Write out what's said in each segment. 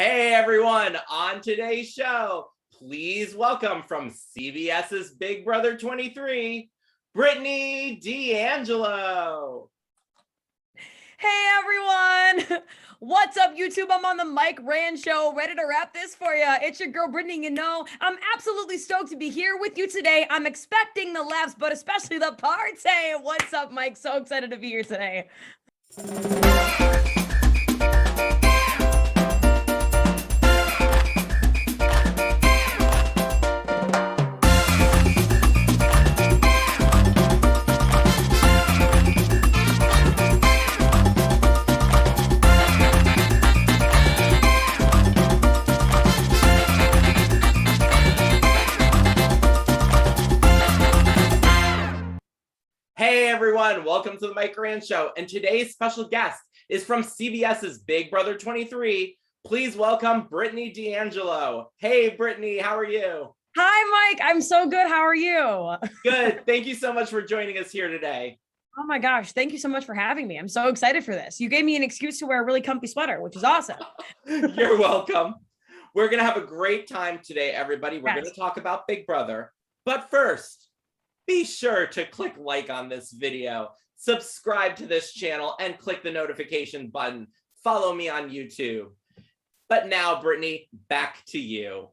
Hey everyone, on today's show, please welcome from CBS's Big Brother 23, Britney D'Angelo. Hey everyone, what's up YouTube? I'm on the Mike Rand show, ready to wrap this for you. It's your girl Britney. You know, I'm absolutely stoked to be here with you today. I'm expecting the laughs, but especially the party. What's up, Mike? So excited to be here today. Hey everyone, welcome to the Mike Rand show. And today's special guest is from CBS's Big Brother 23. Please welcome Britney D'Angelo. Hey Britney, how are you? Hi Mike, I'm so good. How are you? Good. Thank you so much for joining us here today. Oh my gosh, thank you so much for having me. I'm so excited for this. You gave me an excuse to wear a really comfy sweater, which is awesome. You're welcome. We're going to have a great time today, everybody. We're going to talk about Big Brother. But first, be sure to click like on this video, subscribe to this channel, and click the notification button. Follow me on YouTube. But now, Britney, back to you.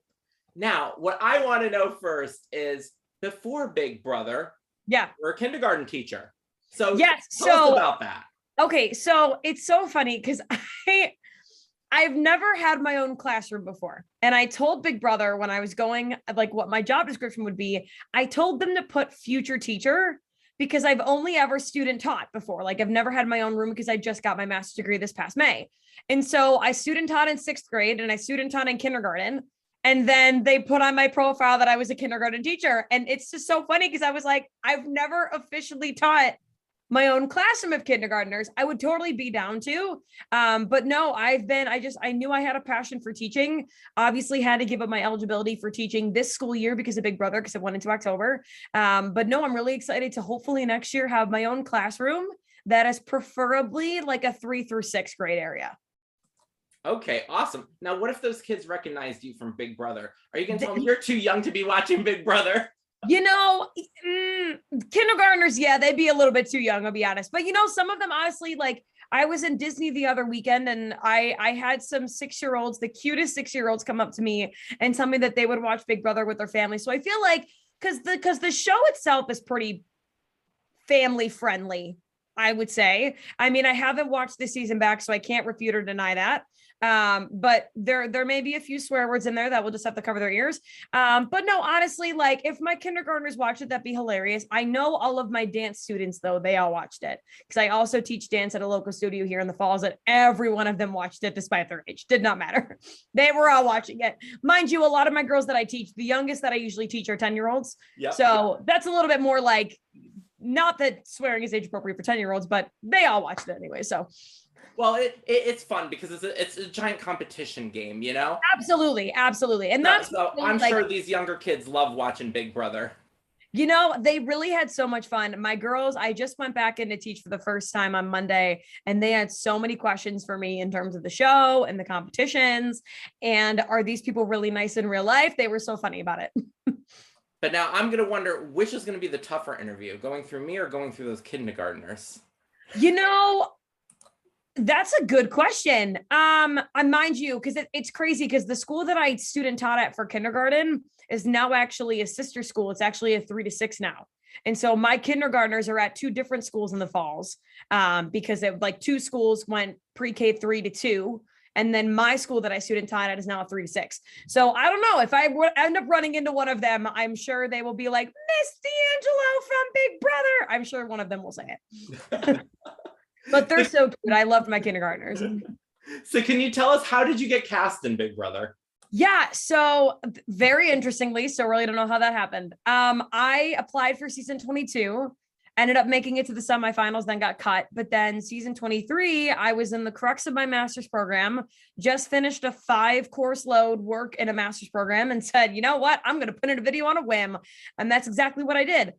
Now, what I want to know first is, before Big Brother, you're a kindergarten teacher. So yes, tell us about that. Okay, so it's so funny because I've never had my own classroom before. And I told Big Brother when I was going, like what my job description would be, I told them to put future teacher because I've only ever student taught before. Like I've never had my own room because I just got my master's degree this past May. And so I student taught in 6th grade and I student taught in kindergarten. And then they put on my profile that I was a kindergarten teacher. And it's just so funny because I was like, I've never officially taught my own classroom of kindergartners. I would totally be down to, but no, I knew I had a passion for teaching. Obviously had to give up my eligibility for teaching this school year because of Big Brother, because it went into October. But no, I'm really excited to hopefully next year have my own classroom that is preferably like a 3 through 6th grade area. Okay, awesome. Now, what if those kids recognized you from Big Brother? Are you going to tell them you're too young to be watching Big Brother? You know, kindergartners, yeah, they'd be a little bit too young, I'll be honest. But, you know, some of them, honestly, like I was in Disney the other weekend and I had some 6-year-olds, the cutest 6-year-olds come up to me and tell me that they would watch Big Brother with their family. So I feel like because the show itself is pretty family friendly, I would say. I mean, I haven't watched this season back, so I can't refute or deny that. But there may be a few swear words in there that will just have to cover their ears. But no, honestly, like if my kindergartners watch it, that'd be hilarious. I know all of my dance students, though, they all watched it because I also teach dance at a local studio here in the Falls, and every one of them watched it despite their age. Did not matter. They were all watching it. Mind you, a lot of my girls that I teach, the youngest that I usually teach are 10-year-olds. Yep. So that's a little bit more like, not that swearing is age appropriate for 10-year-olds, but they all watched it anyway. So, well, it's fun because it's a giant competition game, you know? Absolutely. And so I'm sure these younger kids love watching Big Brother. You know, they really had so much fun. My girls, I just went back in to teach for the first time on Monday, and they had so many questions for me in terms of the show and the competitions. And are these people really nice in real life? They were so funny about it. But now I'm going to wonder which is going to be the tougher interview, going through me or going through those kindergartners? You know, that's a good question. I mind you, because it's crazy because the school that I student taught at for kindergarten is now actually a sister school. It's actually a 3 to 6 now. And so my kindergartners are at 2 different schools in the Falls because it like 2 schools went pre-K 3 to 2. And then my school that I student taught at is now a 3 to 6. So I don't know if I end up running into one of them, I'm sure they will be like, Miss D'Angelo from Big Brother. I'm sure one of them will say it. But they're so cute. I loved my kindergartners. So can you tell us, how did you get cast in Big Brother? Yeah, so very interestingly, so really don't know how that happened. I applied for season 22. Ended up making it to the semifinals, then got cut. But then season 23, I was in the crux of my master's program, just finished a 5-course load work in a master's program and said, you know what, I'm going to put in a video on a whim. And that's exactly what I did.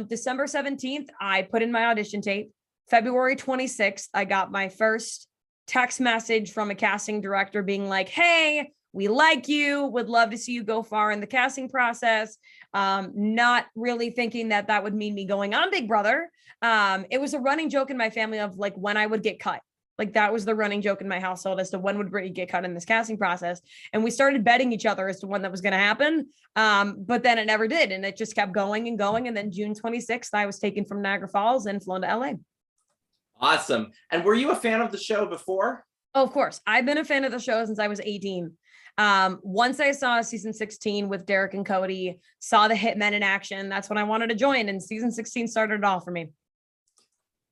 December 17th, I put in my audition tape. February 26th, I got my first text message from a casting director being like, hey, we like you, would love to see you go far in the casting process. Not really thinking that that would mean me going on Big Brother. It was a running joke in my family of like when I would get cut. Like that was the running joke in my household as to when would Britney get cut in this casting process. And we started betting each other as to when that was going to happen. But then it never did. And it just kept going and going. And then June 26th, I was taken from Niagara Falls and flown to LA. Awesome. And were you a fan of the show before? Oh, of course. I've been a fan of the show since I was 18. Once I saw season 16 with Derek and Cody, saw the Hitmen in action, that's when I wanted to join. And season 16 started it all for me.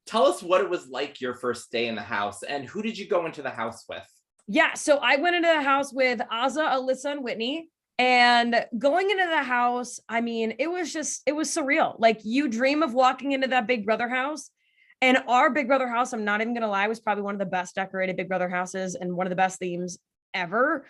Tell us what it was like your first day in the house and who did you go into the house with? Yeah, so I went into the house with Azah, Alyssa, and Whitney. And going into the house, I mean, it was surreal. Like you dream of walking into that Big Brother house. And our Big Brother house, I'm not even going to lie, was probably one of the best decorated Big Brother houses and one of the best themes ever.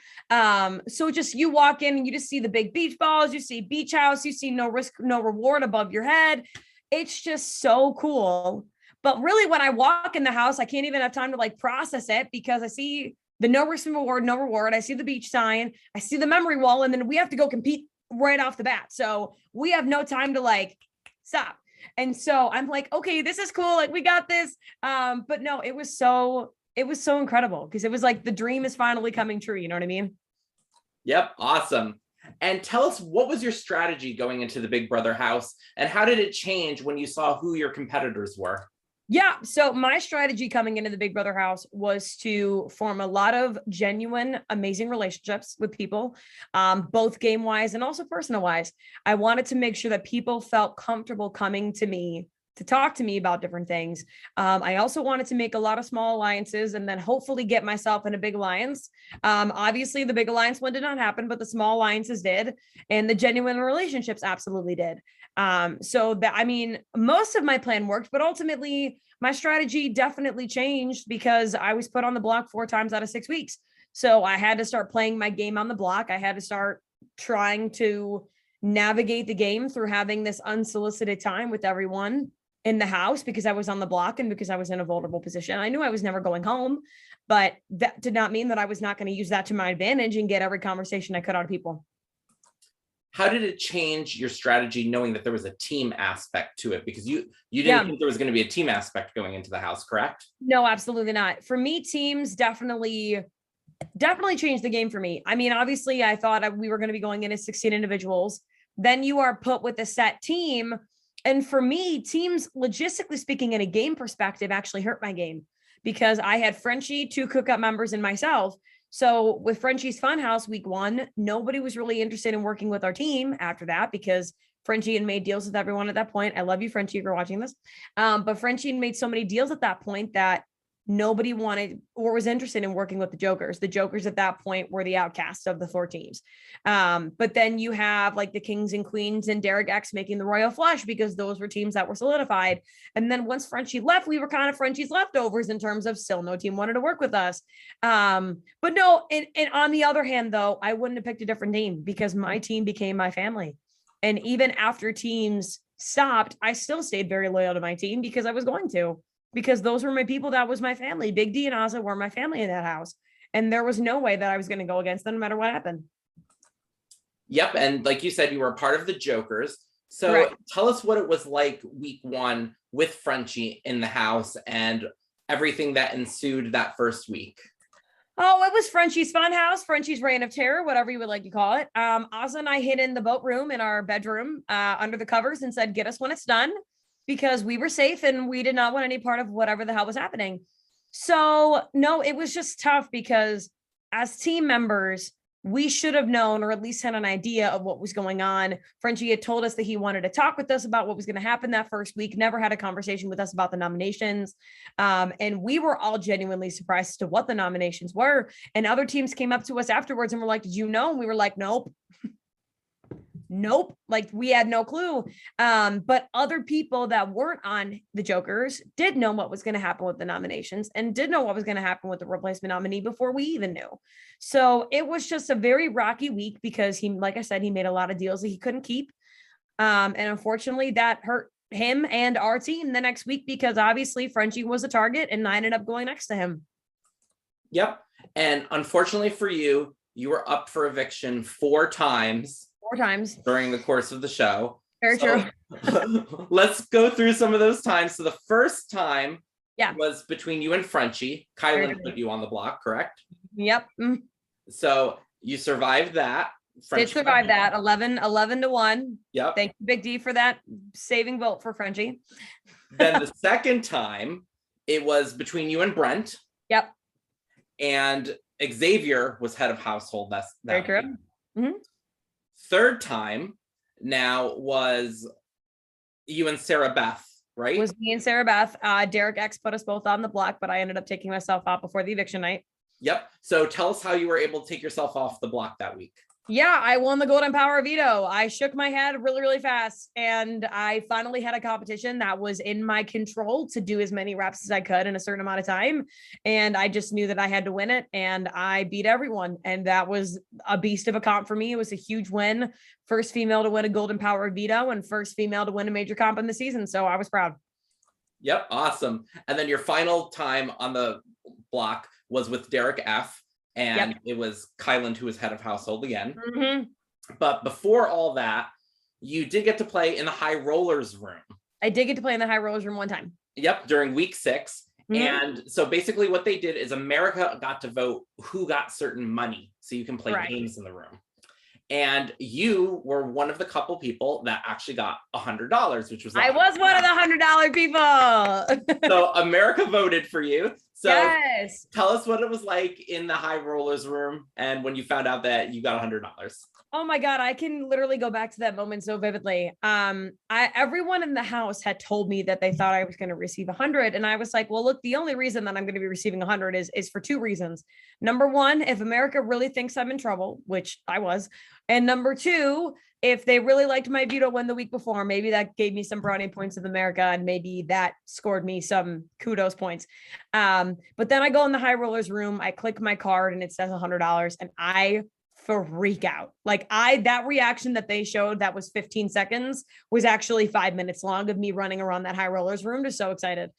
So just you walk in and you just see the big beach balls, you see beach house, you see no risk, no reward above your head. It's just so cool. But really, when I walk in the house, I can't even have time to like process it because I see the no risk reward, no reward. I see the beach sign, I see the memory wall, and then we have to go compete right off the bat. So we have no time to like stop. And so I'm like, okay, this is cool. Like we got this. But no, it was so incredible because it was like the dream is finally coming true. You know what I mean? Yep. Awesome. And tell us, what was your strategy going into the Big Brother house and how did it change when you saw who your competitors were? Yeah. So my strategy coming into the Big Brother house was to form a lot of genuine, amazing relationships with people, both game wise and also personal wise. I wanted to make sure that people felt comfortable coming to me to talk to me about different things. I also wanted to make a lot of small alliances and then hopefully get myself in a big alliance. Obviously the big alliance one did not happen, but the small alliances did. And the genuine relationships absolutely did. So that, I mean, most of my plan worked, but ultimately my strategy definitely changed because I was put on the block 4 times out of 6 weeks. So I had to start playing my game on the block. I had to start trying to navigate the game through having this unsolicited time with everyone in the house because I was on the block and because I was in a vulnerable position. I knew I was never going home, but that did not mean that I was not going to use that to my advantage and get every conversation I could out of people. How did it change your strategy knowing that there was a team aspect to it? Because you didn't think there was going to be a team aspect going into the house, correct? No, absolutely not. For me, teams definitely changed the game for me. I mean, obviously I thought we were going to be going in as 16 individuals. Then you are put with a set team. And for me, teams, logistically speaking, in a game perspective, actually hurt my game because I had Frenchie, 2 cookup members, and myself. So with Frenchie's Funhouse week 1, nobody was really interested in working with our team after that because Frenchie had made deals with everyone at that point. I love you, Frenchie, if you're watching this. But Frenchie made so many deals at that point that nobody wanted or was interested in working with the Jokers. The Jokers at that point were the outcasts of the 4 teams. But then you have like the Kings and Queens and Derek X making the Royal Flush because those were teams that were solidified. And then once Frenchie left, we were kind of Frenchie's leftovers in terms of still no team wanted to work with us. But no, and on the other hand, though, I wouldn't have picked a different team because my team became my family. And even after teams stopped, I still stayed very loyal to my team because I was going to. Because those were my people. That was my family. Big D and Azah were my family in that house. And there was no way that I was going to go against them no matter what happened. Yep. And like you said, you were a part of the Jokers. So Correct. Tell us what it was like week 1 with Frenchie in the house and everything that ensued that first week. Oh, it was Frenchie's Funhouse, Frenchie's Reign of Terror, whatever you would like to call it. Azah and I hid in the boat room in our bedroom under the covers and said, get us when it's done. Because we were safe and we did not want any part of whatever the hell was happening. So no, it was just tough because as team members, we should have known or at least had an idea of what was going on. Frenchie had told us that he wanted to talk with us about what was going to happen that first week, never had a conversation with us about the nominations. And we were all genuinely surprised as to what the nominations were. And other teams came up to us afterwards and were like, did you know? And we were like, nope. Nope. Like we had no clue. But other people that weren't on the Jokers did know what was going to happen with the nominations and did know what was going to happen with the replacement nominee before we even knew. So it was just a very rocky week because he, like I said, he made a lot of deals that he couldn't keep. And unfortunately that hurt him and our team the next week because obviously Frenchie was a target and I ended up going next to him. Yep. And unfortunately for you, you were up for eviction 4 times. 4 times. During the course of the show. Very true. Let's go through some of those times. So the first time was between you and Frenchie. Kylan put you on the block, correct? Yep. So you survived that. Did survive that. 11-1. Yep. Thank you, Big D, for that saving vote for Frenchie. Then the second time, it was between you and Brent. Yep. And Xavier was head of household. That's very true. Mm-hmm. Third time now was you and Sarah Beth, right? Was me and Sarah Beth. Derek X put us both on the block, but I ended up taking myself out before the eviction night. Yep. So tell us how you were able to take yourself off the block that week. Yeah, I won the Golden Power veto. I shook my head really, really fast. And I finally had a competition that was in my control to do as many reps as I could in a certain amount of time. And I just knew that I had to win it. And I beat everyone. And that was a beast of a comp for me. It was a huge win. First female to win a Golden Power veto and first female to win a major comp in the season. So I was proud. Yep. Awesome. And then your final time on the block was with Derek F. And it was Kylan who was head of household again. Mm-hmm. But before all that, you did get to play in the high rollers room. I did get to play in the high rollers room one time. Yep, during week 6. Mm-hmm. And so basically what they did is America got to vote who got certain money. So you can play games in the room. And you were one of the couple people that actually got $100, which was I was one of the $100 people. So America voted for you. So yes. Tell us what it was like in the high rollers room and when you found out that you got $100. Oh my God, I can literally go back to that moment so vividly. Everyone in the house had told me that they thought I was going to receive 100. And I was like, well, look, the only reason that I'm going to be receiving 100 is for 2 reasons. Number one, if America really thinks I'm in trouble, which I was. And number 2, if they really liked my veto win the week before, maybe that gave me some brownie points with America and maybe that scored me some kudos points. But then I go in the high rollers room, I click my card and it says $100 and I freak out. Like that reaction that they showed that was 15 seconds was actually 5 minutes long of me running around that high rollers room, just so excited.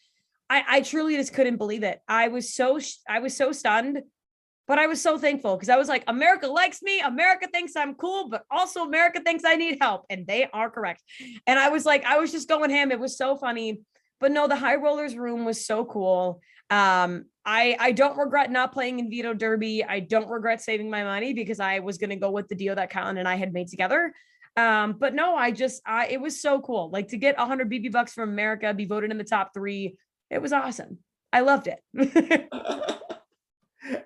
I truly just couldn't believe it. I was so stunned, but I was so thankful because I was like, America likes me. America thinks I'm cool, but also America thinks I need help. And they are correct. And I was just going ham. It was so funny, but no, the high rollers room was so cool. I don't regret not playing in Veto Derby. I don't regret saving my money because I was going to go with the deal that Kylan and I had made together. But no, it was so cool. Like to get 100 BB bucks from America, be voted in the top 3. It was awesome. I loved it.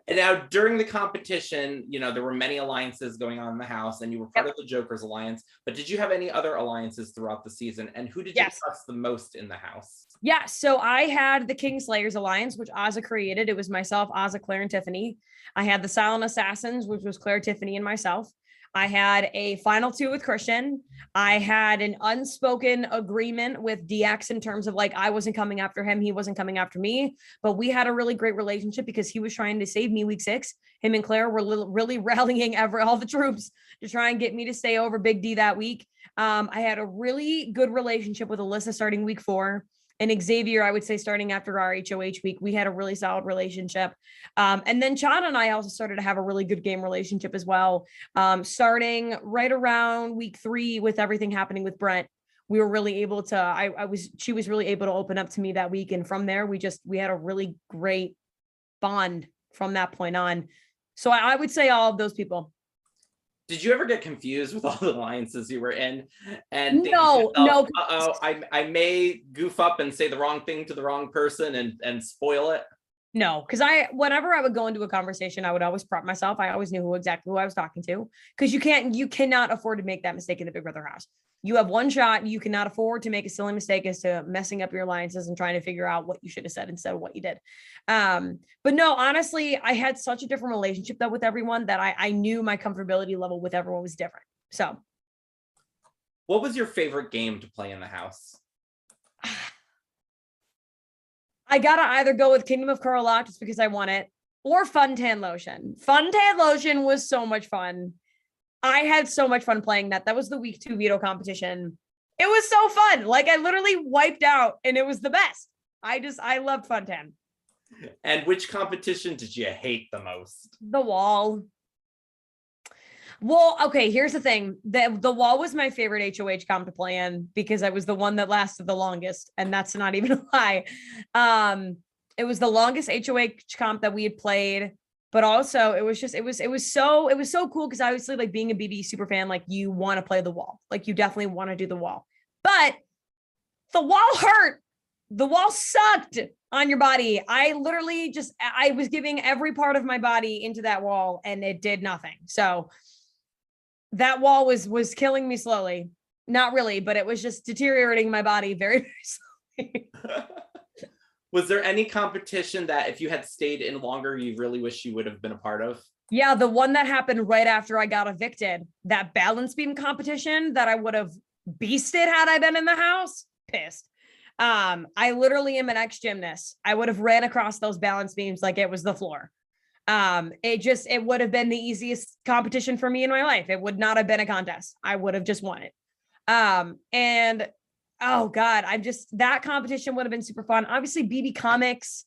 And now during the competition, there were many alliances going on in the house and you were part of the Joker's Alliance, but did you have any other alliances throughout the season? And who did you trust the most in the house? Yeah, so I had the Kingslayers Alliance, which Ozza created. It was myself, Ozza, Claire, and Tiffany. I had the Silent Assassins, which was Claire, Tiffany, and myself. I had a final 2 with Christian. I had an unspoken agreement with DX in terms of like, I wasn't coming after him. He wasn't coming after me, but we had a really great relationship because he was trying to save me week 6. Him and Claire were really rallying all the troops to try and get me to stay over Big D that week. I had a really good relationship with Alyssa starting week 4. And Xavier, I would say starting after our HOH week, we had a really solid relationship. And then Chad and I also started to have a really good game relationship as well. Starting right around week 3 with everything happening with Brent, we were really able to, she was really able to open up to me that week. And from there, we had a really great bond from that point on. So I would say all of those people. Did you ever get confused with all the alliances you were in? And no. I may goof up and say the wrong thing to the wrong person and spoil it. No, because whenever I would go into a conversation, I would always prep myself. I always knew exactly who I was talking to, because you cannot afford to make that mistake in the Big Brother house. You have one shot. You cannot afford to make a silly mistake as to messing up your alliances and trying to figure out what you should have said instead of what you did. But no, honestly, I had such a different relationship though with everyone that I knew my comfortability level with everyone was different. So what was your favorite game to play in the house? I gotta either go with Kingdom of Carlock just because I won it, or Fun Tan Lotion. Fun Tan Lotion was so much fun. I had so much fun playing that. That was the week 2 veto competition. It was so fun. Like I literally wiped out and it was the best. I loved Fun Tan. And which competition did you hate the most? The wall. Well, okay, here's the thing. The wall was my favorite HOH comp to play in because I was the one that lasted the longest, and that's not even a lie. It was the longest HOH comp that we had played, but also it was so cool because obviously, like, being a BB super fan, like, you want to play the wall. Like, you definitely want to do the wall. But the wall hurt. The wall sucked on your body. I was giving every part of my body into that wall and it did nothing. So that wall was killing me slowly. Not really, but it was just deteriorating my body very, very slowly. Was there any competition that if you had stayed in longer, you really wish you would have been a part of? Yeah, the one that happened right after I got evicted, that balance beam competition that I would have beasted had I been in the house. Pissed. I literally am an ex-gymnast. I would have ran across those balance beams like it was the floor. It would have been the easiest competition for me in my life. It would not have been a contest. I would have just won it. And oh God, that competition would have been super fun. Obviously BB Comics.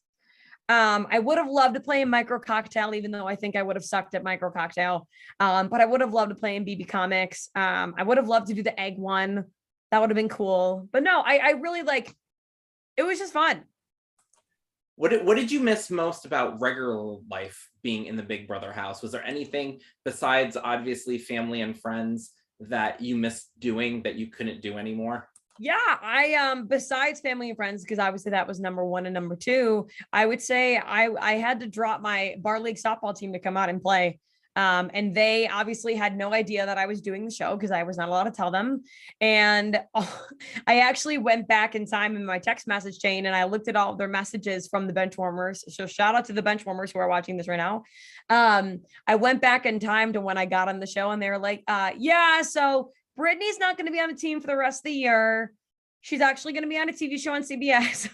I would have loved to play in Micro Cocktail, even though I think I would have sucked at Micro Cocktail. But I would have loved to play in BB Comics. I would have loved to do the egg one. That would have been cool. But no, I really it was just fun. What did you miss most about regular life being in the Big Brother house? Was there anything besides obviously family and friends that you missed doing that you couldn't do anymore? Yeah, I besides family and friends, because obviously that was number one and number two, I would say I had to drop my bar league softball team to come out and play. And they obviously had no idea that I was doing the show because I was not allowed to tell them. And I actually went back in time in my text message chain and I looked at all of their messages from the bench warmers. So shout out to the bench warmers who are watching this right now. I went back in time to when I got on the show and they were like, yeah, so Britney's not going to be on the team for the rest of the year. She's actually going to be on a TV show on CBS.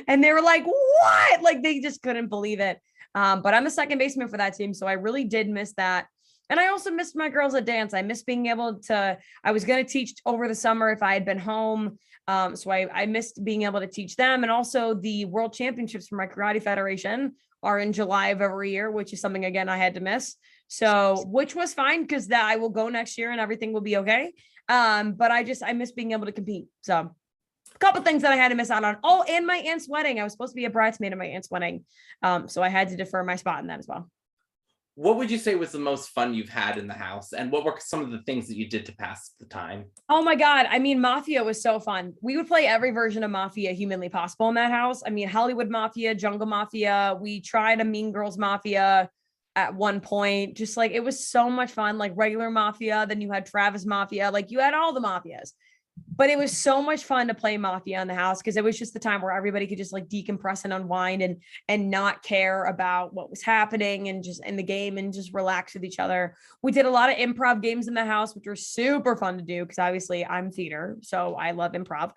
And they were like, what? Like, they just couldn't believe it. But I'm a second baseman for that team. So I really did miss that. And I also missed my girls at dance. I missed being able to, I was going to teach over the summer if I had been home. So I missed being able to teach them. And also the world championships for my karate federation are in July of every year, which is something, again, I had to miss. So, which was fine because that I will go next year and everything will be okay. But I miss being able to compete. So a couple things that I had to miss out on. Oh, and my aunt's wedding. I was supposed to be a bridesmaid at my aunt's wedding. So I had to defer my spot in that as well. What would you say was the most fun you've had in the house? And what were some of the things that you did to pass the time? Oh my God. I mean, Mafia was so fun. We would play every version of Mafia humanly possible in that house. I mean, Hollywood Mafia, Jungle Mafia. We tried a Mean Girls Mafia at one point. Just like, it was so much fun. Like regular Mafia. Then you had Travis Mafia. Like you had all the Mafias. But it was so much fun to play Mafia in the house because it was just the time where everybody could just like decompress and unwind and not care about what was happening and just in the game and just relax with each other. We did a lot of improv games in the house, which were super fun to do because obviously I'm theater, so I love improv.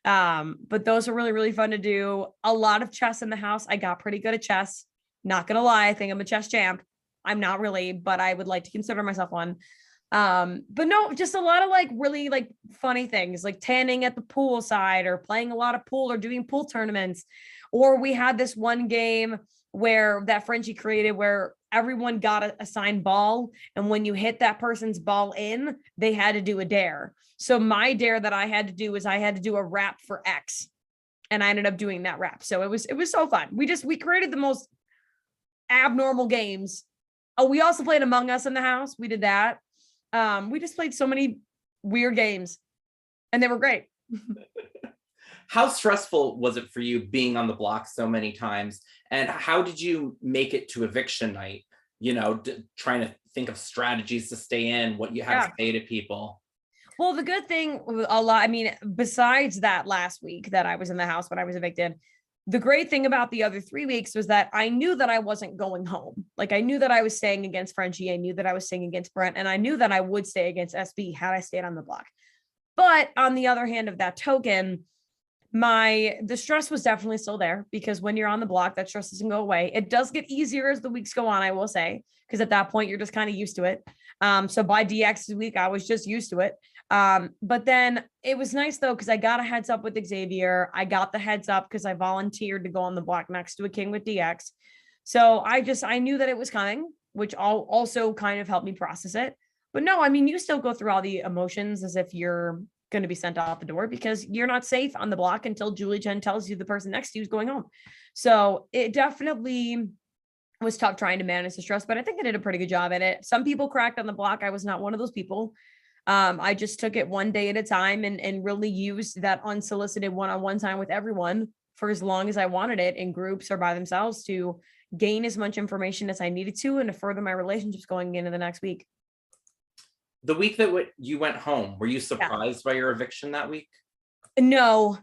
But those are really, really fun to do. A lot of chess in the house. I got pretty good at chess. Not gonna lie, I think I'm a chess champ. I'm not really, but I would like to consider myself one. But no, just a lot of like really like funny things like tanning at the pool side or playing a lot of pool or doing pool tournaments. Or we had this one game where that Frenchie created where everyone got a assigned ball. And when you hit that person's ball in, they had to do a dare. So my dare that I had to do was I had to do a rap for X. And I ended up doing that rap. So it was so fun. We created the most abnormal games. Oh, we also played Among Us in the house. We did that. We just played so many weird games and they were great. How stressful was it for you being on the block so many times? And how did you make it to eviction night? You know, trying to think of strategies to stay in, what you had to say to people. Well, the good thing, I mean, besides that last week that I was in the house when I was evicted, the great thing about the other 3 weeks was that I knew that I wasn't going home. Like I knew that I was staying against Frenchie. I knew that I was staying against Brent, and I knew that I would stay against SB had I stayed on the block. But on the other hand of that token, The stress was definitely still there because when you're on the block, that stress doesn't go away. It does get easier as the weeks go on, I will say, because at that point you're just kind of used to it. So by DX's week, I was just used to it. But then it was nice though, because I got a heads up with Xavier. I got the heads up because I volunteered to go on the block next to a king with DX. So I knew that it was coming, which also kind of helped me process it. But no, I mean, you still go through all the emotions as if you're going to be sent out the door because you're not safe on the block until Julie Chen tells you the person next to you is going home. So it definitely was tough trying to manage the stress, but I think I did a pretty good job at it. Some people cracked on the block. I was not one of those people. I just took it one day at a time and really used that unsolicited one-on-one time with everyone for as long as I wanted it in groups or by themselves to gain as much information as I needed to and to further my relationships going into the next week. The week that you went home, were you surprised by your eviction that week? No,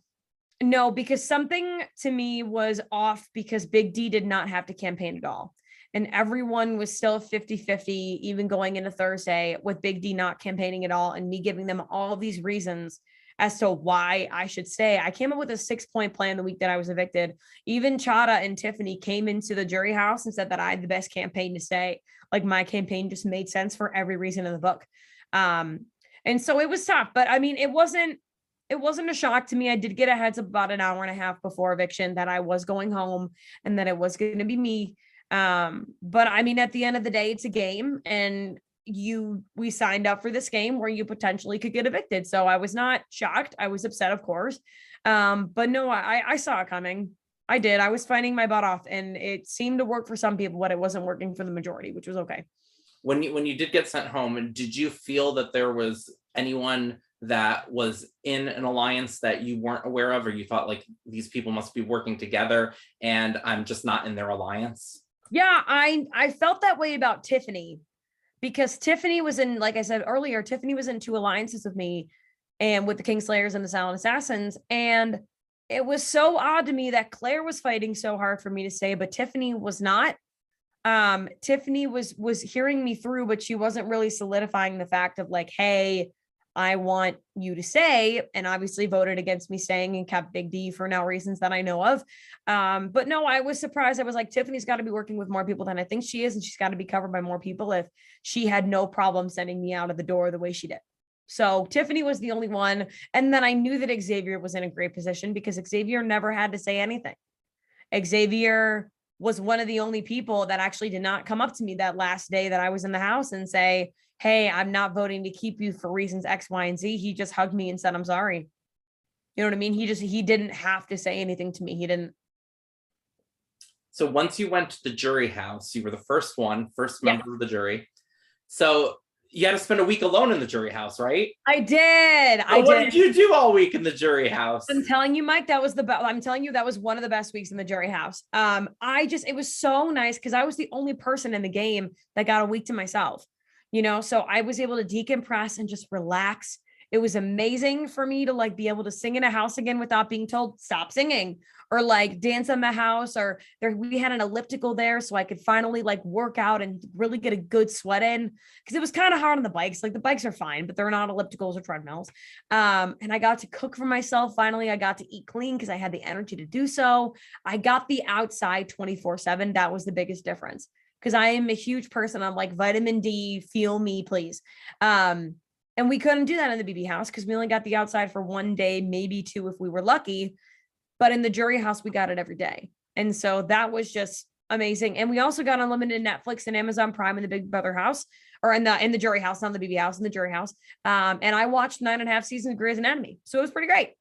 because something to me was off because Big D did not have to campaign at all. And everyone was still 50-50, even going into Thursday with Big D not campaigning at all and me giving them all these reasons as to why I should stay. I came up with a 6-point plan the week that I was evicted. Even Chada and Tiffany came into the jury house and said that I had the best campaign to stay. Like my campaign just made sense for every reason in the book. And so it was tough, but I mean, it wasn't a shock to me. I did get a heads up about an hour and a half before eviction that I was going home and that it was going to be me. But I mean, at the end of the day, it's a game and we signed up for this game where you potentially could get evicted. So I was not shocked. I was upset, of course. But no, I saw it coming. I did. I was fighting my butt off and it seemed to work for some people, but it wasn't working for the majority, which was okay. When you did get sent home, did you feel that there was anyone that was in an alliance that you weren't aware of, or you thought like these people must be working together and I'm just not in their alliance? Yeah, I felt that way about Tiffany because Tiffany was in, like I said earlier, Tiffany was in 2 alliances with me and with the Kingslayers and the Silent Assassins. And it was so odd to me that Claire was fighting so hard for me to stay, but Tiffany was not. Tiffany was hearing me through, but she wasn't really solidifying the fact of like, hey, I want you to stay, and obviously voted against me staying and kept Big D for now reasons that I know of. But no, I was surprised. I was like, Tiffany's got to be working with more people than I think she is, and she's got to be covered by more people if she had no problem sending me out of the door the way she did. So Tiffany was the only one. And then I knew that Xavier was in a great position because Xavier never had to say anything. Xavier was one of the only people that actually did not come up to me that last day that I was in the house and say, hey, I'm not voting to keep you for reasons X, Y, and Z. He just hugged me and said, I'm sorry. You know what I mean? He didn't have to say anything to me. He didn't. So once you went to the jury house, you were the first member of the jury. So you had to spend a week alone in the jury house, right? I did. What did you do all week in the jury house? I'm telling you, Mike, I'm telling you, that was one of the best weeks in the jury house. It was so nice because I was the only person in the game that got a week to myself, so I was able to decompress and just relax. It was amazing for me to like be able to sing in a house again without being told stop singing, or like dance in the house, or we had an elliptical there so I could finally like work out and really get a good sweat in, because it was kind of hard on the bikes. Like the bikes are fine, but they're not ellipticals or treadmills. And I got to cook for myself. Finally, I got to eat clean because I had the energy to do so. I got the outside 24/7. That was the biggest difference because I am a huge person. I'm like, vitamin D, feel me, please. And we couldn't do that in the BB house because we only got the outside for 1 day, maybe 2 if we were lucky. But in the jury house, we got it every day. And so that was just amazing. And we also got unlimited Netflix and Amazon Prime in the Big Brother house, or in the jury house, not the BB house, in the jury house. And I watched 9.5 seasons of Grey's Anatomy. So it was pretty great.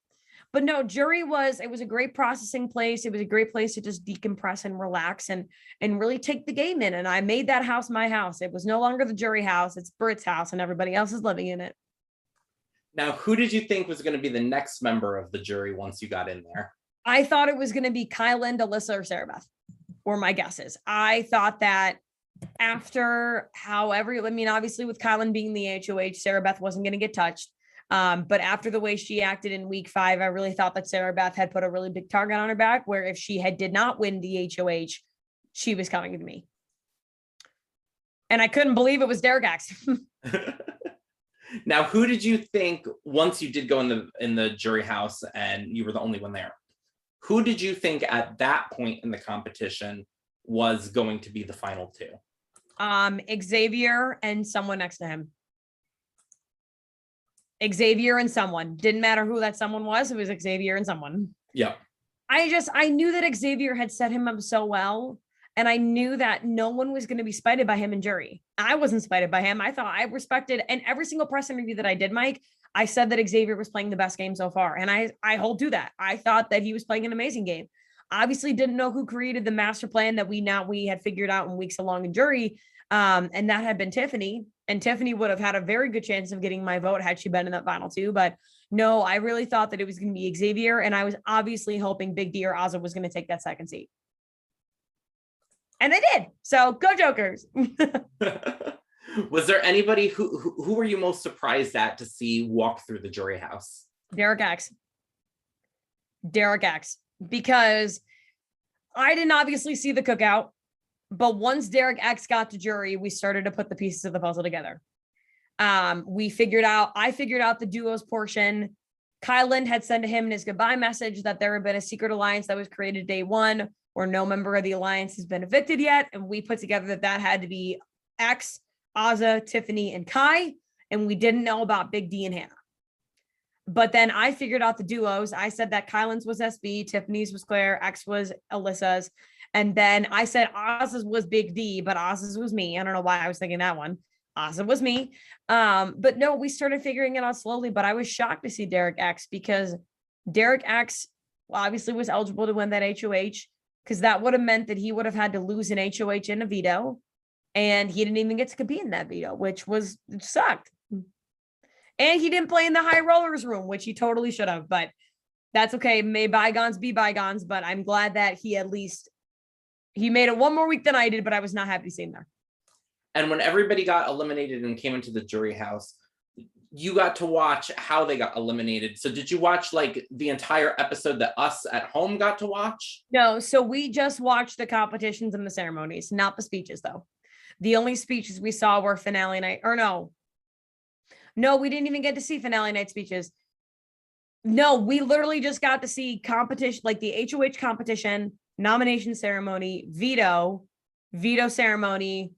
But no, it was a great processing place. It was a great place to just decompress and relax and really take the game in. And I made that house my house. It was no longer the jury house. It's Britt's house and everybody else is living in it. Now, who did you think was going to be the next member of the jury once you got in there? I thought it was going to be Kyland, Alyssa, or Sarah Beth were my guesses. I thought that after obviously with Kyland being the HOH, Sarah Beth wasn't going to get touched. But after the way she acted in week 5, I really thought that Sarah Beth had put a really big target on her back, where if she did not win the HOH, she was coming to me. And I couldn't believe it was Derek X. Now, who did you think, once you did go in the jury house and you were the only one there, who did you think at that point in the competition was going to be the final two? Xavier and someone next to him. Xavier and someone. Didn't matter who that someone was. It was Xavier and someone. Yeah. I knew that Xavier had set him up so well. And I knew that no one was going to be spited by him in jury. I wasn't spited by him. I thought I respected, and every single press interview that I did, Mike, I said that Xavier was playing the best game so far. And I hold to that. I thought that he was playing an amazing game. Obviously didn't know who created the master plan that we had figured out in weeks along in jury. And that had been Tiffany. And Tiffany would have had a very good chance of getting my vote had she been in that final two. But no, I really thought that it was going to be Xavier. And I was obviously hoping Big D or Ozza was going to take that second seat. And they did. So go Jokers. Was there anybody who were you most surprised at to see walk through the jury house? Derek X. Because I didn't obviously see the cookout, but once Derek X got to jury, we started to put the pieces of the puzzle together. I figured out the duos portion. Kylan had sent to him in his goodbye message that there had been a secret alliance that was created day one, where no member of the alliance has been evicted yet. And we put together that had to be X, Ozza, Tiffany, and Kai. And we didn't know about Big D and Hannah. But then I figured out the duos. I said that Kylan's was SB, Tiffany's was Claire, X was Alyssa's. And then I said Ozza's was Big D, but Ozza's was me. I don't know why I was thinking that one. Ozza was me. But no, we started figuring it out slowly. But I was shocked to see Derek X, because Derek X obviously was eligible to win that HOH, because that would have meant that he would have had to lose an HOH and a veto. And he didn't even get to compete in that veto, which sucked. And he didn't play in the high rollers room, which he totally should have, but that's okay. May bygones be bygones, but I'm glad that he made it one more week than I did, but I was not happy to see him there. And when everybody got eliminated and came into the jury house, you got to watch how they got eliminated. So did you watch like the entire episode that us at home got to watch? No, so we just watched the competitions and the ceremonies, not the speeches though. The only speeches we saw were finale night, or no, we didn't even get to see finale night speeches. No, we literally just got to see competition, like the HOH competition, nomination ceremony, veto ceremony,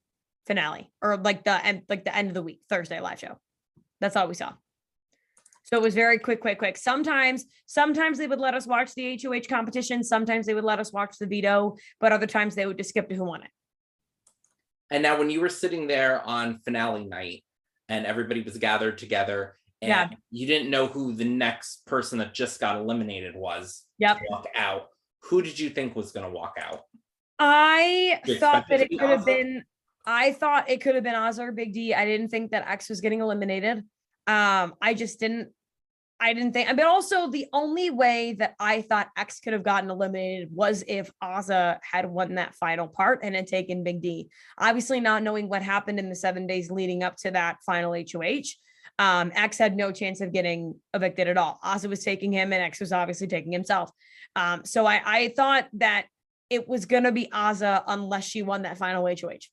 finale, or like the end of the week, Thursday live show. That's all we saw. So it was very quick. Sometimes they would let us watch the HOH competition. Sometimes they would let us watch the veto, but other times they would just skip to who won it. And now when you were sitting there on finale night and everybody was gathered together and you didn't know who the next person that just got eliminated was to walk out, who did you think was going to walk out? I thought it could have been Ozza or Big D. I didn't think that X was getting eliminated. I didn't think, but also the only way that I thought X could have gotten eliminated was if Ozza had won that final part and had taken Big D. Obviously not knowing what happened in the 7 days leading up to that final HOH. X had no chance of getting evicted at all. Ozza was taking him and X was obviously taking himself. So I thought that it was going to be Ozza unless she won that final HOH,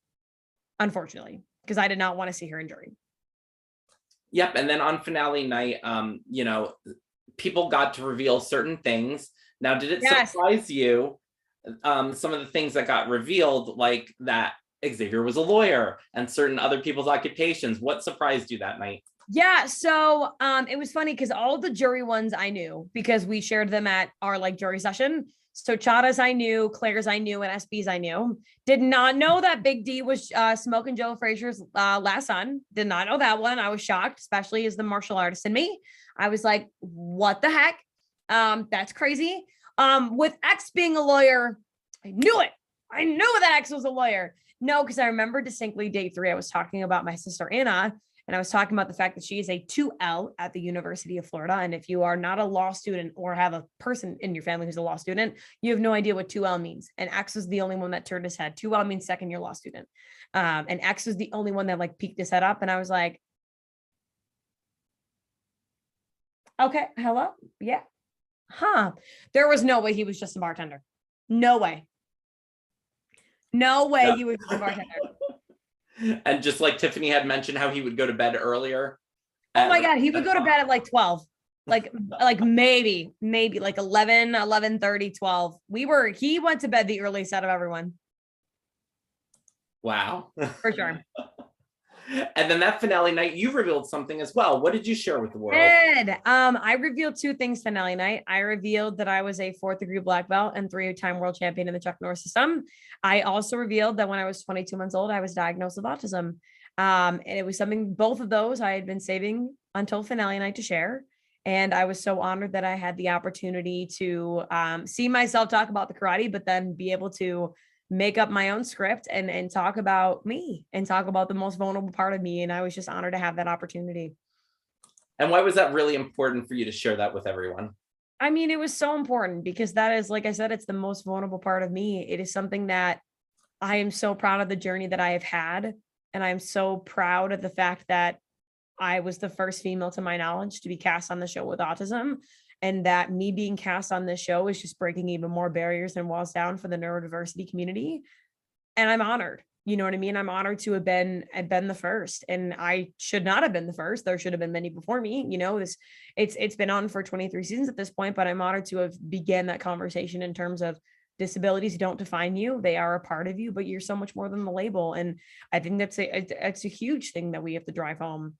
unfortunately, because I did not want to see her in jury. Yep. And then on finale night, people got to reveal certain things. Now, did it surprise you, some of the things that got revealed, like that Xavier was a lawyer and certain other people's occupations? What surprised you that night? Yeah, so it was funny because all the jury ones I knew because we shared them at our jury session. So Chada's I knew, Claire's I knew, and SB's I knew. Did not know that Big D was smoking Joe Frazier's last son. Did not know that one. I was shocked, especially as the martial artist in me. I was like, what the heck? That's crazy. With X being a lawyer, I knew it. I knew that X was a lawyer. No, because I remember distinctly day 3, I was talking about my sister Anna, and I was talking about the fact that she is a 2L at the University of Florida. And if you are not a law student or have a person in your family who's a law student, you have no idea what 2L means. And X was the only one that turned his head. 2L means second year law student. And X was the only one that peeked his head up. And I was like, okay, hello? Yeah. Huh. There was no way he was just a bartender. No way. No way he was just a bartender. And just like Tiffany had mentioned how he would go to bed earlier. Oh my God. He would go to bed at like 12. Like maybe like 11, 11:30, 12. He went to bed the earliest out of everyone. Wow. For sure. And then that finale night, you revealed something as well. What did you share with the world? I revealed two things finale night. I revealed that I was a 4th-degree black belt and 3-time world champion in the Chuck Norris system. I also revealed that when I was 22 months old, I was diagnosed with autism. And it was something, both of those I had been saving until finale night to share. And I was so honored that I had the opportunity to see myself talk about the karate, but then be able to make up my own script and talk about me and talk about the most vulnerable part of me. And I was just honored to have that opportunity. And why was that really important for you to share that with everyone? I mean, it was so important because that is, like I said, it's the most vulnerable part of me. It is something that I am so proud of the journey that I have had. And I'm so proud of the fact that I was the first female to my knowledge to be cast on the show with autism. And that me being cast on this show is just breaking even more barriers and walls down for the neurodiversity community. And I'm honored. You know what I mean? I'm honored to have been the first, and I should not have been the first. There should have been many before me. You know, it's been on for 23 seasons at this point, but I'm honored to have began that conversation in terms of disabilities don't define you. They are a part of you, but you're so much more than the label. And I think it's a huge thing that we have to drive home.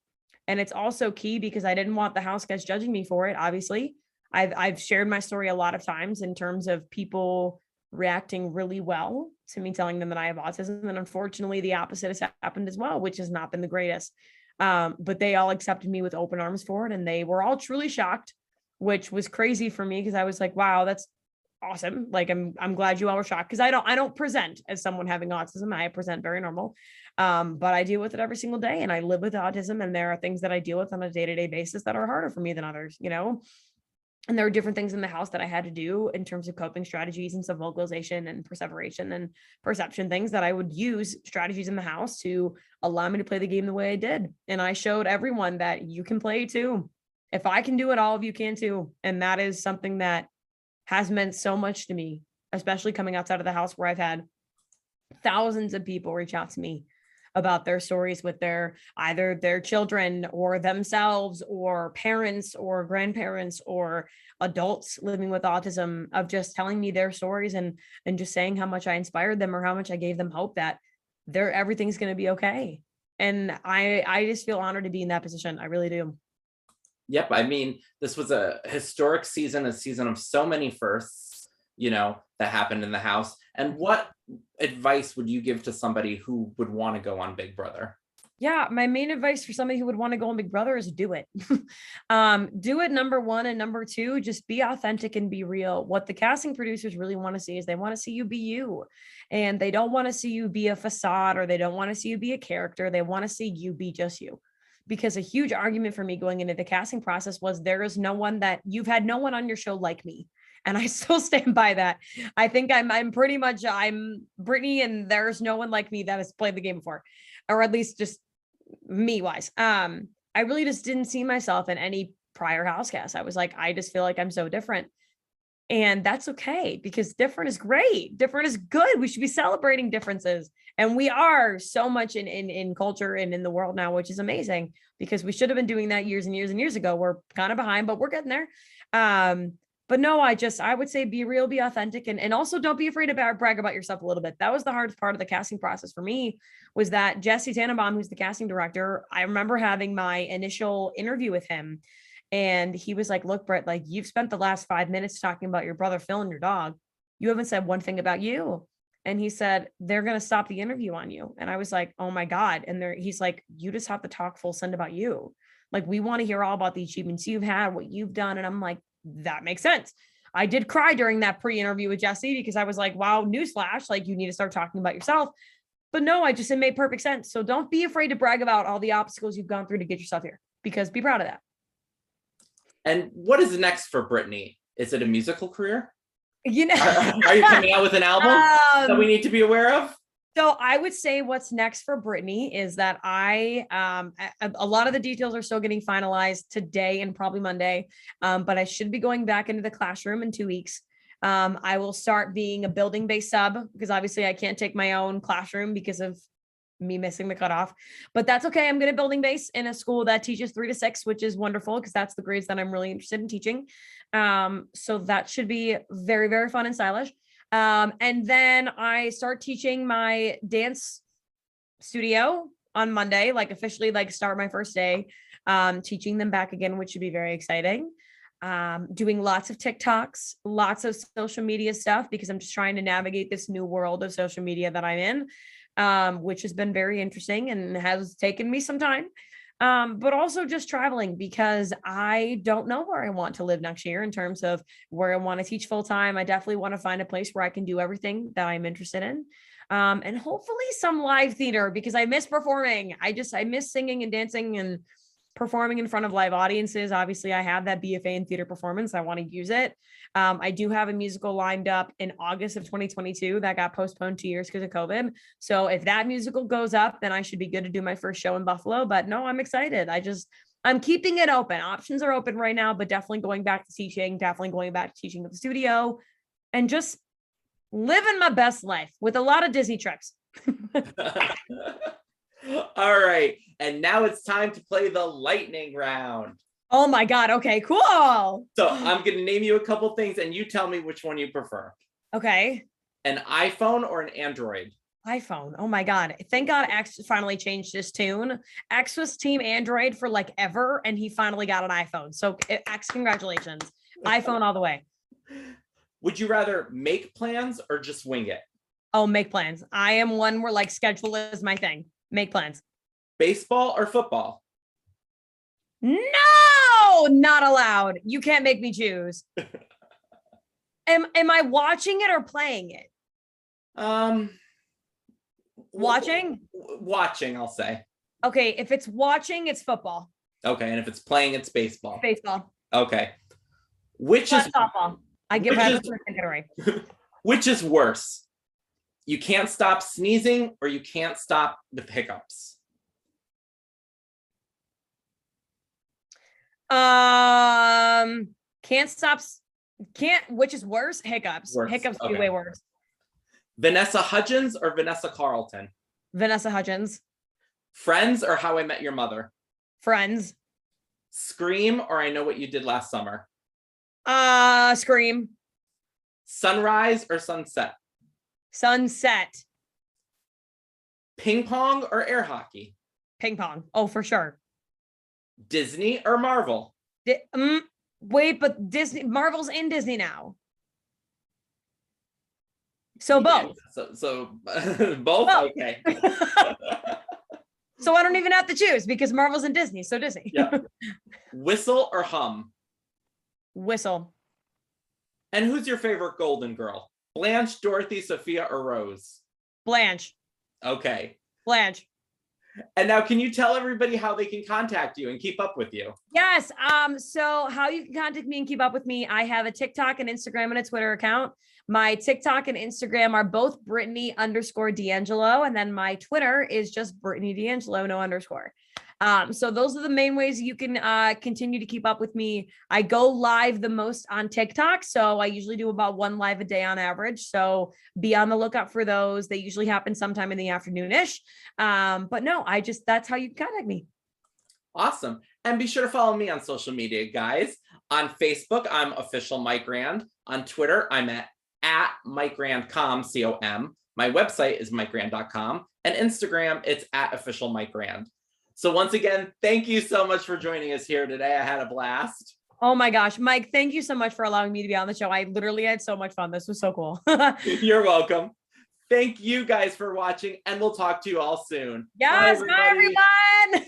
And it's also key because I didn't want the house guys judging me for it. Obviously, I've shared my story a lot of times in terms of people reacting really well to me telling them that I have autism. And unfortunately, the opposite has happened as well, which has not been the greatest. But they all accepted me with open arms for it. And they were all truly shocked, which was crazy for me because I was like, wow, that's awesome. Like, I'm glad you all were shocked because I don't present as someone having autism. I present very normal. But I deal with it every single day and I live with autism. And there are things that I deal with on a day-to-day basis that are harder for me than others, you know? And there were different things in the house that I had to do in terms of coping strategies and self-vocalization and perseveration and perception things that I would use strategies in the house to allow me to play the game the way I did. And I showed everyone that you can play too. If I can do it, all of you can too. And that is something that has meant so much to me, especially coming outside of the house where I've had thousands of people reach out to me about their stories with either their children or themselves or parents or grandparents or adults living with autism, of just telling me their stories and just saying how much I inspired them or how much I gave them hope that everything's going to be okay. And I just feel honored to be in that position. I really do. Yep. I mean, this was a historic season, a season of so many firsts, you know, that happened in the house. And what advice would you give to somebody who would want to go on Big Brother? Yeah, my main advice for somebody who would want to go on Big Brother is do it. Do it, number one. And number two, just be authentic and be real. What the casting producers really want to see is they want to see you be you. And they don't want to see you be a facade, or they don't want to see you be a character. They want to see you be just you. Because a huge argument for me going into the casting process was you've had no one on your show like me. And I still stand by that. I think I'm Britney, and there's no one like me that has played the game before, or at least just me wise. I really just didn't see myself in any prior house cast. I was like, I just feel like I'm so different. And that's okay, because different is great. Different is good. We should be celebrating differences. And we are so much in culture and in the world now, which is amazing, because we should have been doing that years and years and years ago. We're kind of behind, but we're getting there. But no, I would say be real, be authentic, and also don't be afraid to brag about yourself a little bit. That was the hardest part of the casting process for me, was that Jesse Tannenbaum, who's the casting director, I remember having my initial interview with him, and he was like, look, Britt, like, you've spent the last 5 minutes talking about your brother Phil and your dog. You haven't said one thing about you. And he said, they're going to stop the interview on you. And I was like, oh my God. And he's like, you just have to talk full send about you. Like, we want to hear all about the achievements you've had, what you've done. And I'm like, that makes sense. I did cry during that pre-interview with Jesse, because I was like, wow, newsflash, like, you need to start talking about yourself. But no, it made perfect sense. So don't be afraid to brag about all the obstacles you've gone through to get yourself here, because be proud of that. And what is next for Britney? Is it a musical career? You know, are you coming out with an album that we need to be aware of? So I would say what's next for Britney is that a lot of the details are still getting finalized today and probably Monday. But I should be going back into the classroom in 2 weeks. I will start being a building-based sub, because obviously I can't take my own classroom because of me missing the cutoff, but that's okay. I'm good at building base in a school that teaches 3 to 6, which is wonderful because that's the grades that I'm really interested in teaching. So that should be very, very fun and stylish. And then I start teaching my dance studio on Monday, like officially like start my first day, teaching them back again, which should be very exciting. Doing lots of TikToks, lots of social media stuff, because I'm just trying to navigate this new world of social media that I'm in, which has been very interesting and has taken me some time. But also just traveling, because I don't know where I want to live next year in terms of where I want to teach full time. I definitely want to find a place where I can do everything that I'm interested in. And hopefully some live theater, because I miss performing. I miss singing and dancing and performing in front of live audiences. Obviously I have that BFA in theater performance. I want to use it. I do have a musical lined up in August of 2022 that got postponed 2 years because of COVID. So if that musical goes up, then I should be good to do my first show in Buffalo. But no, I'm excited. I'm keeping it open. Options are open right now, but definitely going back to teaching, at the studio, and just living my best life with a lot of Disney trips. All right. And now it's time to play the lightning round. Oh my God. Okay, cool. So I'm going to name you a couple things and you tell me which one you prefer. Okay. An iPhone or an Android? iPhone. Oh my God. Thank God X finally changed his tune. X was team Android for like ever, and he finally got an iPhone. So X, congratulations. iPhone all the way. Would you rather make plans or just wing it? Oh, make plans. I am one where like schedule is my thing. Make plans. Baseball or football? No, not allowed. You can't make me choose. Am I watching it or playing it? Watching? Watching, I'll say. Okay, if it's watching, it's football. Okay, and if it's playing, it's baseball. Baseball. Okay. Which is softball? I give that a category. Which is worse? You can't stop sneezing or you can't stop the hiccups? Which is worse? Hiccups. Worse. Hiccups Okay. be way worse. Vanessa Hudgens or Vanessa Carlton? Vanessa Hudgens. Friends or How I Met Your Mother? Friends. Scream or I Know What You Did Last Summer? Scream. Sunrise or sunset? Sunset. Ping pong or air hockey? Ping pong. Oh, for sure. Disney or Marvel? Wait, but Marvel's in Disney now. So both. So both? Okay. So I don't even have to choose because Marvel's in Disney. So Disney. Yeah. Whistle or hum? Whistle. And who's your favorite Golden Girl? Blanche, Dorothy, Sophia, or Rose? Blanche. Okay. Blanche. And now can you tell everybody how they can contact you and keep up with you? Yes. So how you can contact me and keep up with me, I have a TikTok, an Instagram, and a Twitter account. My TikTok and Instagram are both Britney_D'Angelo. And then my Twitter is just Britney D'Angelo, no underscore. So those are the main ways you can continue to keep up with me. I go live the most on TikTok. So I usually do about 1 live a day on average. So be on the lookout for those. They usually happen sometime in the afternoon-ish. But no, that's how you can contact me. Awesome. And be sure to follow me on social media, guys. On Facebook, I'm official Mike Rand. On Twitter, I'm at MikeRandCom, C-O-M. My website is MikeRand.com. And Instagram, it's at official Mike Rand. So once again, thank you so much for joining us here today. I had a blast. Oh my gosh, Mike, thank you so much for allowing me to be on the show. I literally had so much fun. This was so cool. You're welcome. Thank you guys for watching, and we'll talk to you all soon. Yes, bye everyone.